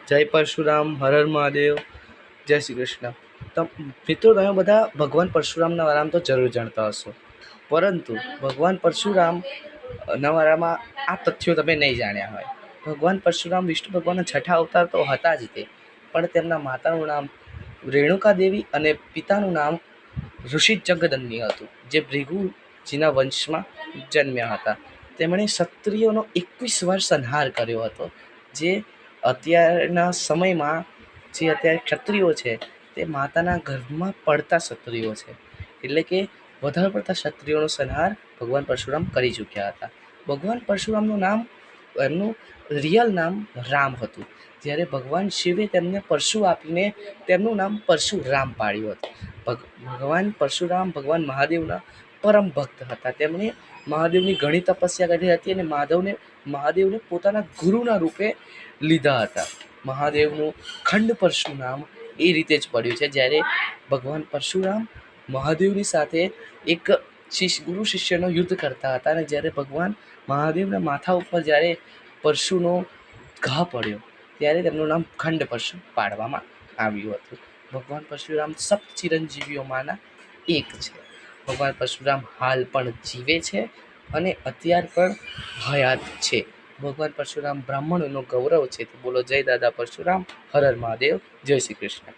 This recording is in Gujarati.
જય પરશુરામ, હર હર મહાદેવ, જય શ્રી કૃષ્ણ. તો મિત્રો, તમે બધા ભગવાન પરશુરામના વારામાં તો જરૂર જાણતા હશો, પરંતુ ભગવાન પરશુરામના વારામાં આ તથ્યો તમે નહીં જાણ્યા હોય. ભગવાન પરશુરામ વિષ્ણુ ભગવાનના છઠ્ઠા અવતાર તો હતા જ તે, પણ તેમના માતાનું નામ રેણુકા દેવી અને પિતાનું નામ ઋષિ જગદંની હતું, જે ભૃગુજીના વંશમાં જન્મ્યા હતા. તેમણે ક્ષત્રિયોનો 21 વાર સંહાર કર્યો હતો. જે અત્યારના સમયમાં જે અત્યારે ક્ષત્રિયો છે તે માતાના ગર્ભમાં પડતા ક્ષત્રિયો છે, એટલે કે વધારે પડતા ક્ષત્રિયોનો સંહાર ભગવાન પરશુરામ કરી ચૂક્યા હતા. ભગવાન પરશુરામનું નામ, એમનું રિયલ નામ રામ હતું, જ્યારે ભગવાન શિવે તેમને પરશુ આપીને તેમનું નામ પરશુરામ પાડ્યું હતું. ભગવાન પરશુરામ ભગવાન મહાદેવના પરમ ભક્ત હતા. તેમણે મહાદેવની ઘણી તપસ્યા કરી હતી અને મહાદેવને પોતાના ગુરુના રૂપે લીધા હતા. મહાદેવનું ખંડ પરશુ નામ એ રીતે જ પડ્યું છે, જ્યારે ભગવાન પરશુરામ મહાદેવની સાથે એક ગુરુ શિષ્યનો યુદ્ધ કરતા હતા, અને જ્યારે ભગવાન મહાદેવના માથા ઉપર જ્યારે પરશુનો ઘા પડ્યો ત્યારે તેમનું નામ ખંડ પરશુ પાડવામાં આવ્યું હતું. ભગવાન પરશુરામ સપ્ત ચિરંજીવીઓમાંના એક છે. ભગવાન પરશુરામ હાલ પણ જીવે છે અને અત્યાર પણ હયાત છે. ભગવાન પરશુરામ બ્રાહ્મણોનો ગૌરવ છે. તો બોલો જય દાદા પરશુરામ, હર હર મહાદેવ, જય શ્રી કૃષ્ણ.